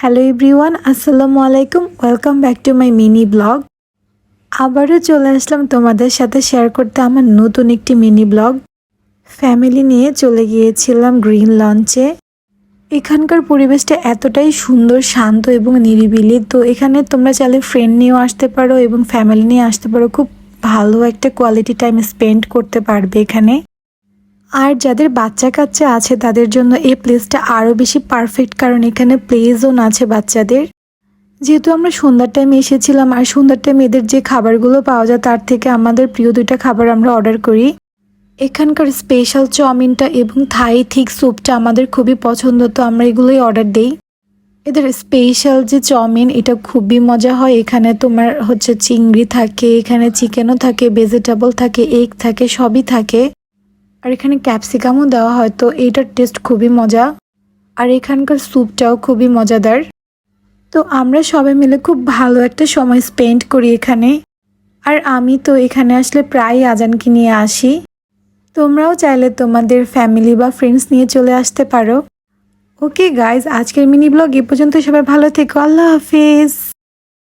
Hello everyone, আসসালামু আলাইকুম। Welcome back to my mini blog. আবারও চলে আসলাম তোমাদের সাথে শেয়ার করতে আমার নতুন একটি মিনি ব্লগ। ফ্যামিলি নিয়ে চলে গিয়েছিলাম গ্রিন লঞ্চে। এখানকার পরিবেশটা এতটাই সুন্দর, শান্ত এবং নিরিবিলি। তো এখানে তোমরা চাইলে ফ্রেন্ড নিয়েও আসতে পারো এবং ফ্যামিলি নিয়ে আসতে পারো। খুব ভালো একটা কোয়ালিটি টাইম স্পেন্ড করতে পারবে এখানে। আর যাদের বাচ্চা কাচ্চা আছে তাদের জন্য এই প্লেসটা আরও বেশি পারফেক্ট, কারণ এখানে প্লে জোন আছে বাচ্চাদের। যেহেতু আমরা সন্ধ্যার টাইমে এসেছিলাম আর সন্ধ্যার টাইমে এদের যে খাবারগুলো পাওয়া যায় তার থেকে আমাদের প্রিয় দুইটা খাবার আমরা অর্ডার করি। এখানকার স্পেশাল চাউমিনটা এবং থাই থিক স্যুপটা আমাদের খুবই পছন্দ, তো আমরা এগুলোই অর্ডার দিই। এদের স্পেশাল যে চাউমিন, এটা খুবই মজা হয়। এখানে তোমার চিংড়ি থাকে, এখানে চিকেনও থাকে, ভেজিটেবল থাকে, এগ থাকে, সবই থাকে। আর এখানে ক্যাপসিকামও দেওয়া হয়, তো এইটার টেস্ট খুবই মজা। আর এখানকার স্যুপটাও খুবই মজাদার। তো আমরা সবাই মিলে খুব ভালো একটা সময় স্পেন্ড করি এখানে। আর আমি তো এখানে আসলে প্রায় আজানকে নিয়ে আসি। তোমরাও চাইলে তোমাদের ফ্যামিলি বা ফ্রেন্ডস নিয়ে চলে আসতে পারো। ওকে গাইজ, আজকের মিনি ব্লগ এ পর্যন্ত। সবাই ভালো থেকো। আল্লাহ হাফেজ।